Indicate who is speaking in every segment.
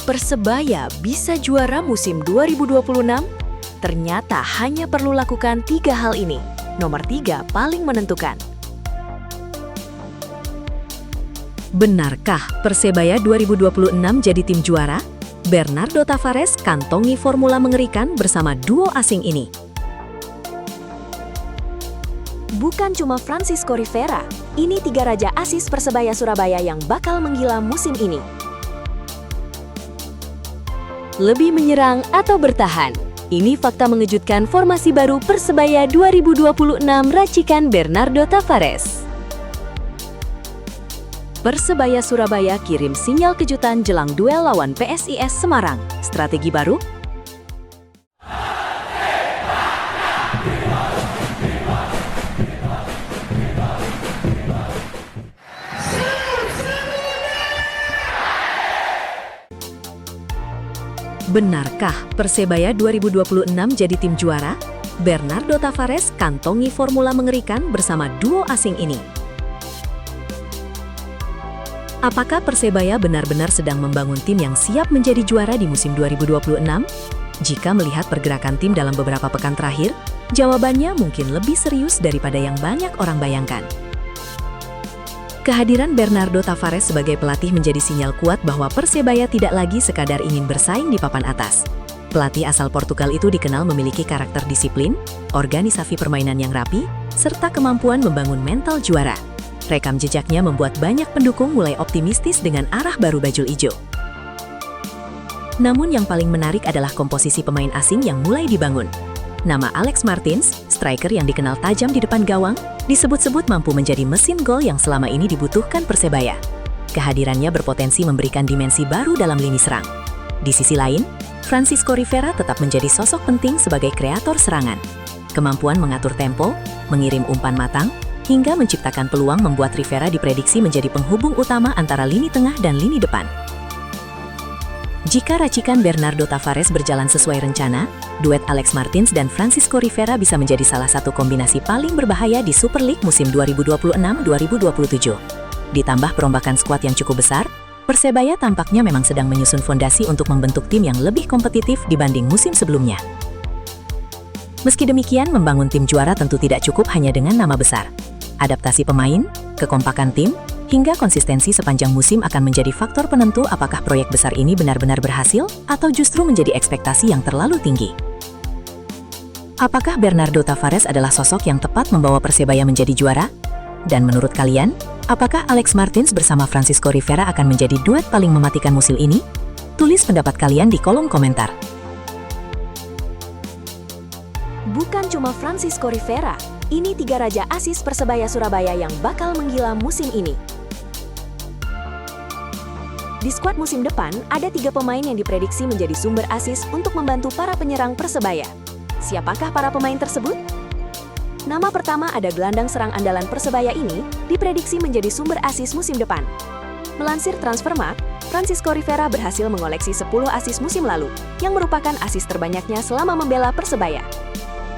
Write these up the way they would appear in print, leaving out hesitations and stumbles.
Speaker 1: Persebaya bisa juara musim 2026? Ternyata hanya perlu lakukan 3 hal ini. Nomor 3 paling menentukan.
Speaker 2: Benarkah Persebaya 2026 jadi tim juara? Bernardo Tavares kantongi formula mengerikan bersama duo asing ini.
Speaker 1: Bukan cuma Francisco Rivera, ini 3 raja asis Persebaya Surabaya yang bakal menggila musim ini. Lebih menyerang atau bertahan? Ini fakta mengejutkan formasi baru Persebaya 2026 racikan Bernardo Tavares. Persebaya Surabaya kirim sinyal kejutan jelang duel lawan PSIS Semarang. Strategi baru?
Speaker 2: Benarkah Persebaya 2026 jadi tim juara? Bernardo Tavares kantongi formula mengerikan bersama duo asing ini. Apakah Persebaya benar-benar sedang membangun tim yang siap menjadi juara di musim 2026? Jika melihat pergerakan tim dalam beberapa pekan terakhir, jawabannya mungkin lebih serius daripada yang banyak orang bayangkan. Kehadiran Bernardo Tavares sebagai pelatih menjadi sinyal kuat bahwa Persebaya tidak lagi sekadar ingin bersaing di papan atas. Pelatih asal Portugal itu dikenal memiliki karakter disiplin, organisasi permainan yang rapi, serta kemampuan membangun mental juara. Rekam jejaknya membuat banyak pendukung mulai optimistis dengan arah baru bajul ijo. Namun yang paling menarik adalah komposisi pemain asing yang mulai dibangun. Nama Alex Martins, striker yang dikenal tajam di depan gawang, disebut-sebut mampu menjadi mesin gol yang selama ini dibutuhkan Persebaya. Kehadirannya berpotensi memberikan dimensi baru dalam lini serang. Di sisi lain, Francisco Rivera tetap menjadi sosok penting sebagai kreator serangan. Kemampuan mengatur tempo, mengirim umpan matang, hingga menciptakan peluang membuat Rivera diprediksi menjadi penghubung utama antara lini tengah dan lini depan. Jika racikan Bernardo Tavares berjalan sesuai rencana, duet Alex Martins dan Francisco Rivera bisa menjadi salah satu kombinasi paling berbahaya di Super League musim 2026-2027. Ditambah perombakan skuad yang cukup besar, Persebaya tampaknya memang sedang menyusun fondasi untuk membentuk tim yang lebih kompetitif dibanding musim sebelumnya. Meski demikian, membangun tim juara tentu tidak cukup hanya dengan nama besar. Adaptasi pemain, kekompakan tim, hingga konsistensi sepanjang musim akan menjadi faktor penentu apakah proyek besar ini benar-benar berhasil atau justru menjadi ekspektasi yang terlalu tinggi. Apakah Bernardo Tavares adalah sosok yang tepat membawa Persebaya menjadi juara? Dan menurut kalian, apakah Alex Martins bersama Francisco Rivera akan menjadi duet paling mematikan musim ini? Tulis pendapat kalian di kolom komentar.
Speaker 1: Bukan cuma Francisco Rivera, ini 3 raja asis Persebaya Surabaya yang bakal menggila musim ini. Di skuad musim depan, ada 3 pemain yang diprediksi menjadi sumber asis untuk membantu para penyerang Persebaya. Siapakah para pemain tersebut? Nama pertama ada gelandang serang andalan Persebaya ini, diprediksi menjadi sumber asis musim depan. Melansir Transfermarkt, Francisco Rivera berhasil mengoleksi 10 asis musim lalu, yang merupakan asis terbanyaknya selama membela Persebaya.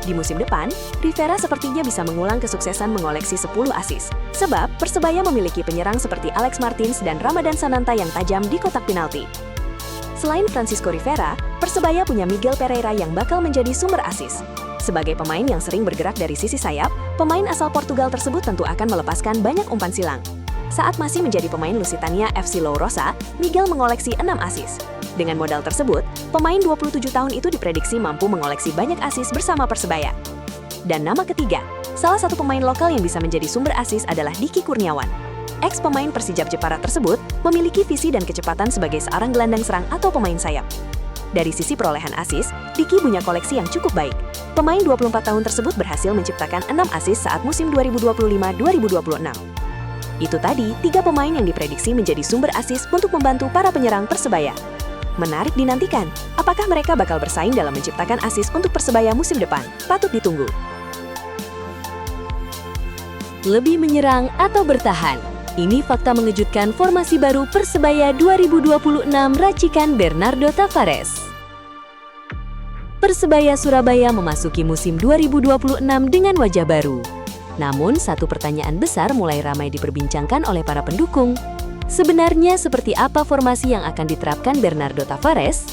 Speaker 1: Di musim depan, Rivera sepertinya bisa mengulang kesuksesan mengoleksi 10 asis. Sebab, Persebaya memiliki penyerang seperti Alex Martins dan Ramadan Sananta yang tajam di kotak penalti. Selain Francisco Rivera, Persebaya punya Miguel Pereira yang bakal menjadi sumber asis. Sebagai pemain yang sering bergerak dari sisi sayap, pemain asal Portugal tersebut tentu akan melepaskan banyak umpan silang. Saat masih menjadi pemain Lusitania FC Lourosa, Miguel mengoleksi 6 asis. Dengan modal tersebut, pemain 27 tahun itu diprediksi mampu mengoleksi banyak asis bersama Persebaya. Dan nama ketiga, salah satu pemain lokal yang bisa menjadi sumber asis adalah Diki Kurniawan. Ex-pemain Persijap Jepara tersebut memiliki visi dan kecepatan sebagai seorang gelandang serang atau pemain sayap. Dari sisi perolehan asis, Diki punya koleksi yang cukup baik. Pemain 24 tahun tersebut berhasil menciptakan 6 asis saat musim 2025-2026. Itu tadi 3 pemain yang diprediksi menjadi sumber asis untuk membantu para penyerang Persebaya. Menarik dinantikan, apakah mereka bakal bersaing dalam menciptakan asis untuk Persebaya musim depan? Patut ditunggu. Lebih menyerang atau bertahan? Ini fakta mengejutkan formasi baru Persebaya 2026 racikan Bernardo Tavares. Persebaya Surabaya memasuki musim 2026 dengan wajah baru. Namun, satu pertanyaan besar mulai ramai diperbincangkan oleh para pendukung. Sebenarnya seperti apa formasi yang akan diterapkan Bernardo Tavares?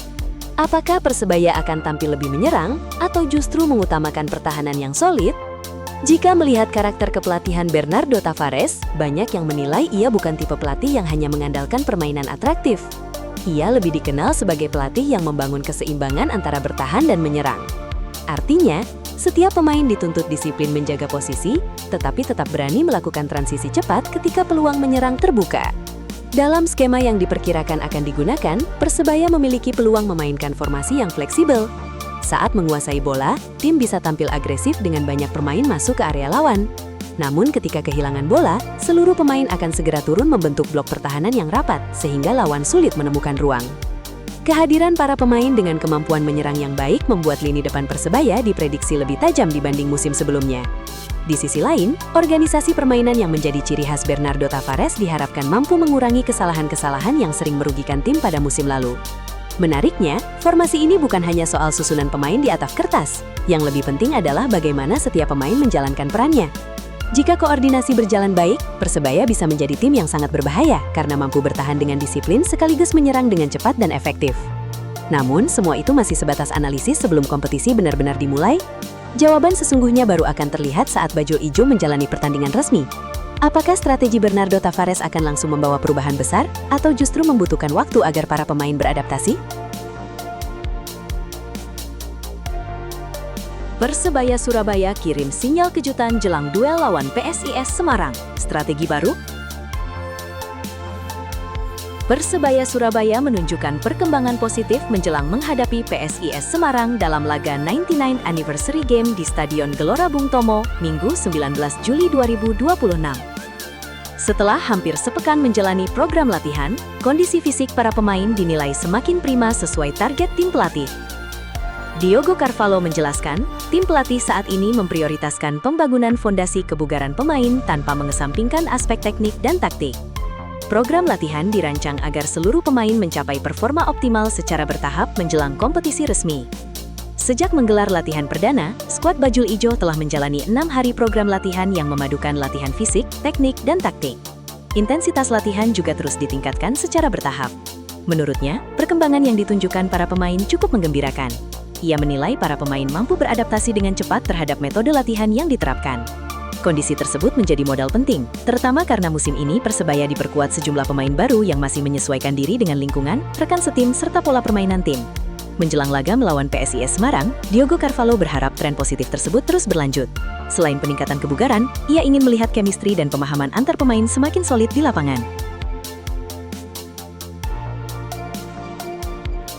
Speaker 1: Apakah Persebaya akan tampil lebih menyerang atau justru mengutamakan pertahanan yang solid? Jika melihat karakter kepelatihan Bernardo Tavares, banyak yang menilai ia bukan tipe pelatih yang hanya mengandalkan permainan atraktif. Ia lebih dikenal sebagai pelatih yang membangun keseimbangan antara bertahan dan menyerang. Artinya, setiap pemain dituntut disiplin menjaga posisi, tetapi tetap berani melakukan transisi cepat ketika peluang menyerang terbuka. Dalam skema yang diperkirakan akan digunakan, Persebaya memiliki peluang memainkan formasi yang fleksibel. Saat menguasai bola, tim bisa tampil agresif dengan banyak pemain masuk ke area lawan. Namun ketika kehilangan bola, seluruh pemain akan segera turun membentuk blok pertahanan yang rapat, sehingga lawan sulit menemukan ruang. Kehadiran para pemain dengan kemampuan menyerang yang baik membuat lini depan Persebaya diprediksi lebih tajam dibanding musim sebelumnya. Di sisi lain, organisasi permainan yang menjadi ciri khas Bernardo Tavares diharapkan mampu mengurangi kesalahan-kesalahan yang sering merugikan tim pada musim lalu. Menariknya, formasi ini bukan hanya soal susunan pemain di atas kertas. Yang lebih penting adalah bagaimana setiap pemain menjalankan perannya. Jika koordinasi berjalan baik, Persebaya bisa menjadi tim yang sangat berbahaya karena mampu bertahan dengan disiplin sekaligus menyerang dengan cepat dan efektif. Namun, semua itu masih sebatas analisis sebelum kompetisi benar-benar dimulai. Jawaban sesungguhnya baru akan terlihat saat Bajul Ijo menjalani pertandingan resmi. Apakah strategi Bernardo Tavares akan langsung membawa perubahan besar atau justru membutuhkan waktu agar para pemain beradaptasi? Persebaya Surabaya kirim sinyal kejutan jelang duel lawan PSIS Semarang. Strategi baru? Persebaya Surabaya menunjukkan perkembangan positif menjelang menghadapi PSIS Semarang dalam laga 99 Anniversary Game di Stadion Gelora Bung Tomo, Minggu 19 Juli 2026. Setelah hampir sepekan menjalani program latihan, kondisi fisik para pemain dinilai semakin prima sesuai target tim pelatih. Diogo Carvalho menjelaskan, tim pelatih saat ini memprioritaskan pembangunan fondasi kebugaran pemain tanpa mengesampingkan aspek teknik dan taktik. Program latihan dirancang agar seluruh pemain mencapai performa optimal secara bertahap menjelang kompetisi resmi. Sejak menggelar latihan perdana, skuad Bajul Ijo telah menjalani 6 hari program latihan yang memadukan latihan fisik, teknik, dan taktik. Intensitas latihan juga terus ditingkatkan secara bertahap. Menurutnya, perkembangan yang ditunjukkan para pemain cukup menggembirakan. Ia menilai para pemain mampu beradaptasi dengan cepat terhadap metode latihan yang diterapkan. Kondisi tersebut menjadi modal penting, terutama karena musim ini Persebaya diperkuat sejumlah pemain baru yang masih menyesuaikan diri dengan lingkungan, rekan setim, serta pola permainan tim. Menjelang laga melawan PSIS Semarang, Diogo Carvalho berharap tren positif tersebut terus berlanjut. Selain peningkatan kebugaran, ia ingin melihat chemistry dan pemahaman antar pemain semakin solid di lapangan.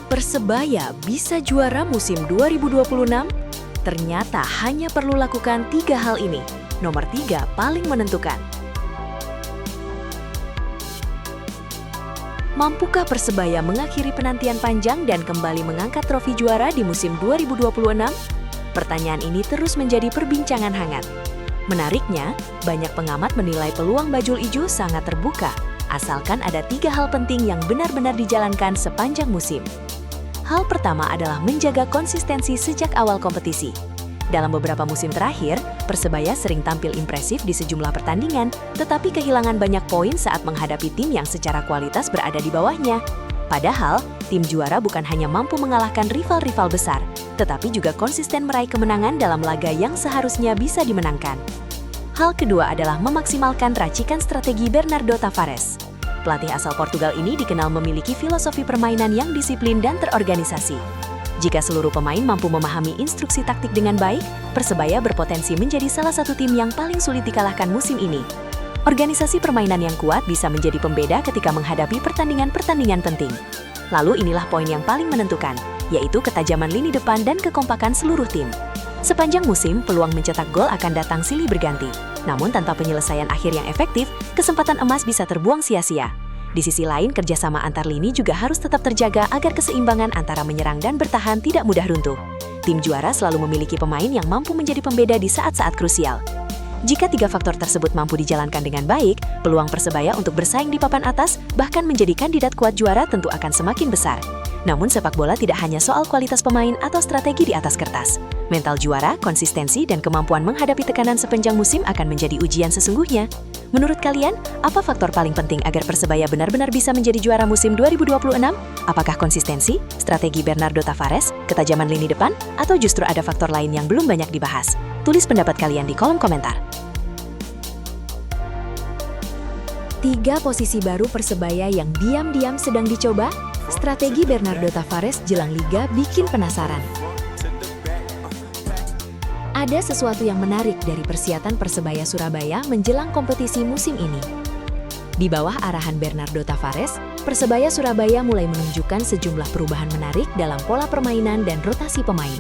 Speaker 1: Persebaya bisa juara musim 2026? Ternyata hanya perlu lakukan 3 hal ini. Nomor 3 paling menentukan. Mampukah Persebaya mengakhiri penantian panjang dan kembali mengangkat trofi juara di musim 2026? Pertanyaan ini terus menjadi perbincangan hangat. Menariknya, banyak pengamat menilai peluang Bajul Ijo sangat terbuka, asalkan ada 3 hal penting yang benar-benar dijalankan sepanjang musim. Hal pertama adalah menjaga konsistensi sejak awal kompetisi. Dalam beberapa musim terakhir, Persebaya sering tampil impresif di sejumlah pertandingan, tetapi kehilangan banyak poin saat menghadapi tim yang secara kualitas berada di bawahnya. Padahal, tim juara bukan hanya mampu mengalahkan rival-rival besar, tetapi juga konsisten meraih kemenangan dalam laga yang seharusnya bisa dimenangkan. Hal kedua adalah memaksimalkan racikan strategi Bernardo Tavares. Pelatih asal Portugal ini dikenal memiliki filosofi permainan yang disiplin dan terorganisasi. Jika seluruh pemain mampu memahami instruksi taktik dengan baik, Persebaya berpotensi menjadi salah satu tim yang paling sulit dikalahkan musim ini. Organisasi permainan yang kuat bisa menjadi pembeda ketika menghadapi pertandingan-pertandingan penting. Lalu inilah poin yang paling menentukan, yaitu ketajaman lini depan dan kekompakan seluruh tim. Sepanjang musim, peluang mencetak gol akan datang silih berganti. Namun tanpa penyelesaian akhir yang efektif, kesempatan emas bisa terbuang sia-sia. Di sisi lain, kerjasama antar lini juga harus tetap terjaga agar keseimbangan antara menyerang dan bertahan tidak mudah runtuh. Tim juara selalu memiliki pemain yang mampu menjadi pembeda di saat-saat krusial. Jika 3 faktor tersebut mampu dijalankan dengan baik, peluang Persebaya untuk bersaing di papan atas, bahkan menjadi kandidat kuat juara tentu akan semakin besar. Namun sepak bola tidak hanya soal kualitas pemain atau strategi di atas kertas. Mental juara, konsistensi, dan kemampuan menghadapi tekanan sepanjang musim akan menjadi ujian sesungguhnya.
Speaker 2: Menurut kalian, apa faktor paling penting agar Persebaya benar-benar bisa menjadi juara musim 2026? Apakah konsistensi, strategi Bernardo Tavares, ketajaman lini depan, atau justru ada faktor lain yang belum banyak dibahas? Tulis pendapat kalian di kolom komentar.
Speaker 1: 3 posisi baru Persebaya yang diam-diam sedang dicoba, strategi Bernardo Tavares jelang Liga bikin penasaran. Ada sesuatu yang menarik dari persiapan Persebaya Surabaya menjelang kompetisi musim ini. Di bawah arahan Bernardo Tavares, Persebaya Surabaya mulai menunjukkan sejumlah perubahan menarik dalam pola permainan dan rotasi pemain.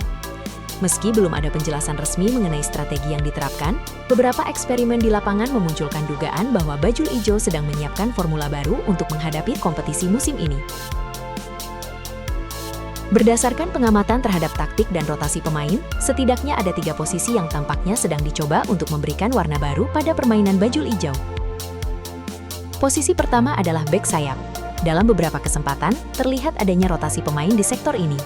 Speaker 1: Meski belum ada penjelasan resmi mengenai strategi yang diterapkan, beberapa eksperimen di lapangan memunculkan dugaan bahwa Bajul Ijo sedang menyiapkan formula baru untuk menghadapi kompetisi musim ini. Berdasarkan pengamatan terhadap taktik dan rotasi pemain, setidaknya ada 3 posisi yang tampaknya sedang dicoba untuk memberikan warna baru pada permainan Bajul Ijo. Posisi pertama adalah bek sayap. Dalam beberapa kesempatan, terlihat adanya rotasi pemain di sektor ini.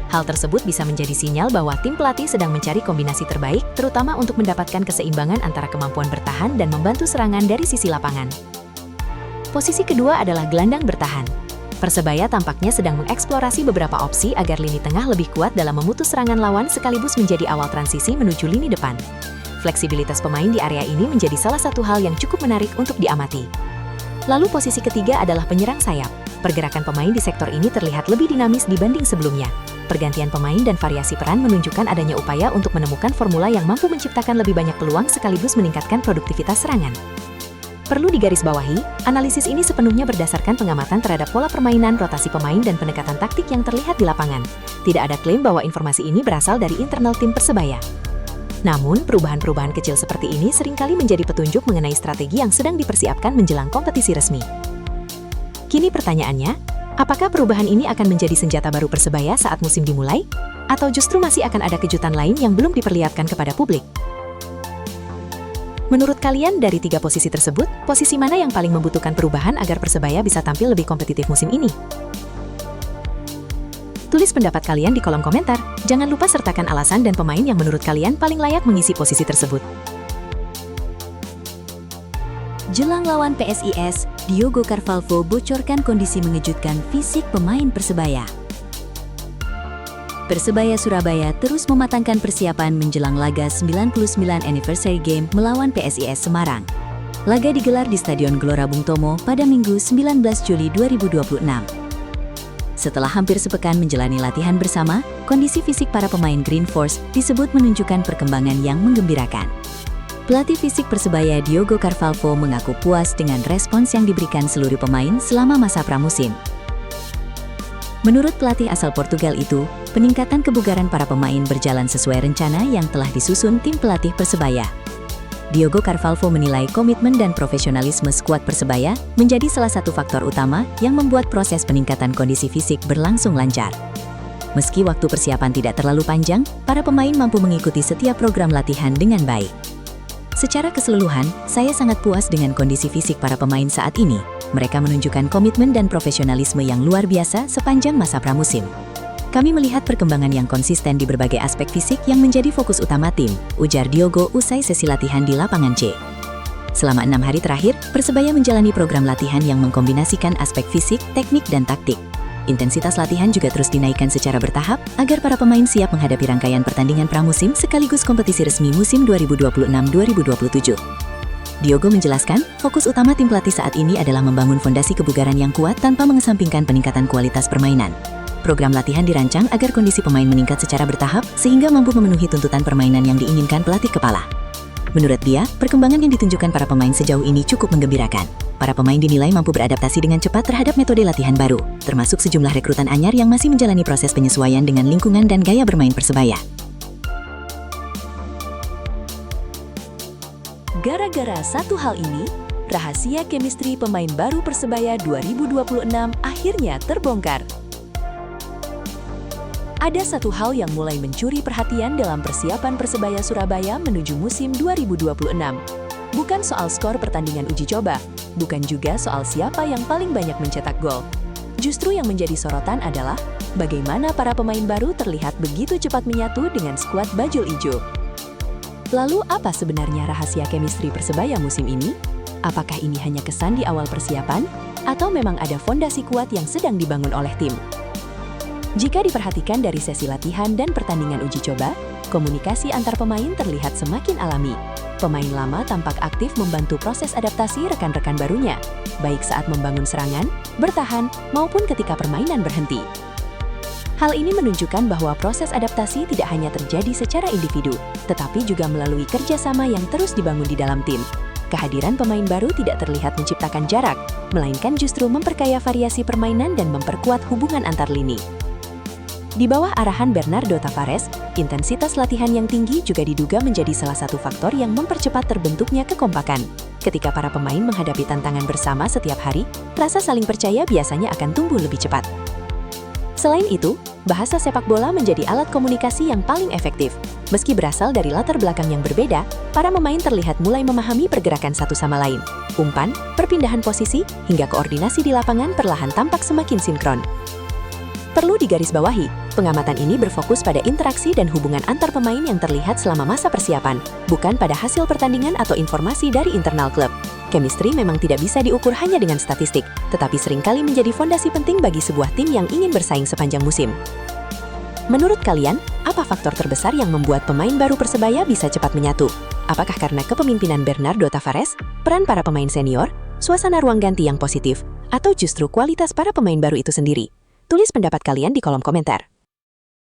Speaker 1: Hal tersebut bisa menjadi sinyal bahwa tim pelatih sedang mencari kombinasi terbaik, terutama untuk mendapatkan keseimbangan antara kemampuan bertahan dan membantu serangan dari sisi lapangan. Posisi kedua adalah gelandang bertahan. Persebaya tampaknya sedang mengeksplorasi beberapa opsi agar lini tengah lebih kuat dalam memutus serangan lawan sekaligus menjadi awal transisi menuju lini depan. Fleksibilitas pemain di area ini menjadi salah satu hal yang cukup menarik untuk diamati. Lalu posisi ketiga adalah penyerang sayap. Pergerakan pemain di sektor ini terlihat lebih dinamis dibanding sebelumnya. Pergantian pemain dan variasi peran menunjukkan adanya upaya untuk menemukan formula yang mampu menciptakan lebih banyak peluang sekaligus meningkatkan produktivitas serangan. Perlu digarisbawahi, analisis ini sepenuhnya berdasarkan pengamatan terhadap pola permainan, rotasi pemain, dan pendekatan taktik yang terlihat di lapangan. Tidak ada klaim bahwa informasi ini berasal dari internal tim Persebaya. Namun, perubahan-perubahan kecil seperti ini seringkali menjadi petunjuk mengenai strategi yang sedang dipersiapkan menjelang kompetisi resmi. Kini pertanyaannya, apakah perubahan ini akan menjadi senjata baru Persebaya saat musim dimulai? Atau justru masih akan ada kejutan lain yang belum diperlihatkan kepada publik? Menurut kalian, dari 3 posisi tersebut, posisi mana yang paling membutuhkan perubahan agar Persebaya bisa tampil lebih kompetitif musim ini? Tulis pendapat kalian di kolom komentar. Jangan lupa sertakan alasan dan pemain yang menurut kalian paling layak mengisi posisi tersebut.
Speaker 2: Jelang lawan PSIS, Diogo Carvalho bocorkan kondisi mengejutkan fisik pemain Persebaya. Persebaya Surabaya terus mematangkan persiapan menjelang laga 99 Anniversary Game melawan PSIS Semarang. Laga digelar di Stadion Gelora Bung Tomo pada Minggu 19 Juli 2026. Setelah hampir sepekan menjalani latihan bersama, kondisi fisik para pemain Green Force disebut menunjukkan perkembangan yang menggembirakan. Pelatih fisik Persebaya Diogo Carvalho mengaku puas dengan respons yang diberikan seluruh pemain selama masa pramusim. Menurut pelatih asal Portugal itu, peningkatan kebugaran para pemain berjalan sesuai rencana yang telah disusun tim pelatih Persebaya. Diogo Carvalho menilai komitmen dan profesionalisme skuad Persebaya menjadi salah satu faktor utama yang membuat proses peningkatan kondisi fisik berlangsung lancar. Meski waktu persiapan tidak terlalu panjang, para pemain mampu mengikuti setiap program latihan dengan baik. Secara keseluruhan, saya sangat puas dengan kondisi fisik para pemain saat ini. Mereka menunjukkan komitmen dan profesionalisme yang luar biasa sepanjang masa pramusim. Kami melihat perkembangan yang konsisten di berbagai aspek fisik yang menjadi fokus utama tim, ujar Diogo usai sesi latihan di lapangan C. Selama 6 hari terakhir, Persebaya menjalani program latihan yang mengkombinasikan aspek fisik, teknik, dan taktik. Intensitas latihan juga terus dinaikkan secara bertahap agar para pemain siap menghadapi rangkaian pertandingan pramusim sekaligus kompetisi resmi musim 2026-2027. Diogo menjelaskan, fokus utama tim pelatih saat ini adalah membangun fondasi kebugaran yang kuat tanpa mengesampingkan peningkatan kualitas permainan. Program latihan dirancang agar kondisi pemain meningkat secara bertahap sehingga mampu memenuhi tuntutan permainan yang diinginkan pelatih kepala. Menurut dia, perkembangan yang ditunjukkan para pemain sejauh ini cukup menggembirakan. Para pemain dinilai mampu beradaptasi dengan cepat terhadap metode latihan baru, termasuk sejumlah rekrutan anyar yang masih menjalani proses penyesuaian dengan lingkungan dan gaya bermain Persebaya.
Speaker 1: Gara-gara satu hal ini, rahasia chemistry pemain baru Persebaya 2026 akhirnya terbongkar. Ada satu hal yang mulai mencuri perhatian dalam persiapan Persebaya Surabaya menuju musim 2026. Bukan soal skor pertandingan uji coba, bukan juga soal siapa yang paling banyak mencetak gol. Justru yang menjadi sorotan adalah bagaimana para pemain baru terlihat begitu cepat menyatu dengan skuad Bajul Ijo. Lalu apa sebenarnya rahasia chemistry Persebaya musim ini? Apakah ini hanya kesan di awal persiapan, atau memang ada fondasi kuat yang sedang dibangun oleh tim? Jika diperhatikan dari sesi latihan dan pertandingan uji coba, komunikasi antar pemain terlihat semakin alami. Pemain lama tampak aktif membantu proses adaptasi rekan-rekan barunya, baik saat membangun serangan, bertahan, maupun ketika permainan berhenti. Hal ini menunjukkan bahwa proses adaptasi tidak hanya terjadi secara individu, tetapi juga melalui kerjasama yang terus dibangun di dalam tim. Kehadiran pemain baru tidak terlihat menciptakan jarak, melainkan justru memperkaya variasi permainan dan memperkuat hubungan antar lini. Di bawah arahan Bernardo Tavares, intensitas latihan yang tinggi juga diduga menjadi salah satu faktor yang mempercepat terbentuknya kekompakan. Ketika para pemain menghadapi tantangan bersama setiap hari, rasa saling percaya biasanya akan tumbuh lebih cepat. Selain itu, bahasa sepak bola menjadi alat komunikasi yang paling efektif. Meski berasal dari latar belakang yang berbeda, para pemain terlihat mulai memahami pergerakan satu sama lain. Umpan, perpindahan posisi, hingga koordinasi di lapangan perlahan tampak semakin sinkron. Perlu digarisbawahi, pengamatan ini berfokus pada interaksi dan hubungan antar pemain yang terlihat selama masa persiapan, bukan pada hasil pertandingan atau informasi dari internal klub. Chemistry memang tidak bisa diukur hanya dengan statistik, tetapi seringkali menjadi fondasi penting bagi sebuah tim yang ingin bersaing sepanjang musim. Menurut kalian, apa faktor terbesar yang membuat pemain baru Persebaya bisa cepat menyatu? Apakah karena kepemimpinan Bernardo Tavares, peran para pemain senior, suasana ruang ganti yang positif, atau justru kualitas para pemain baru itu sendiri? Tulis pendapat kalian di kolom komentar.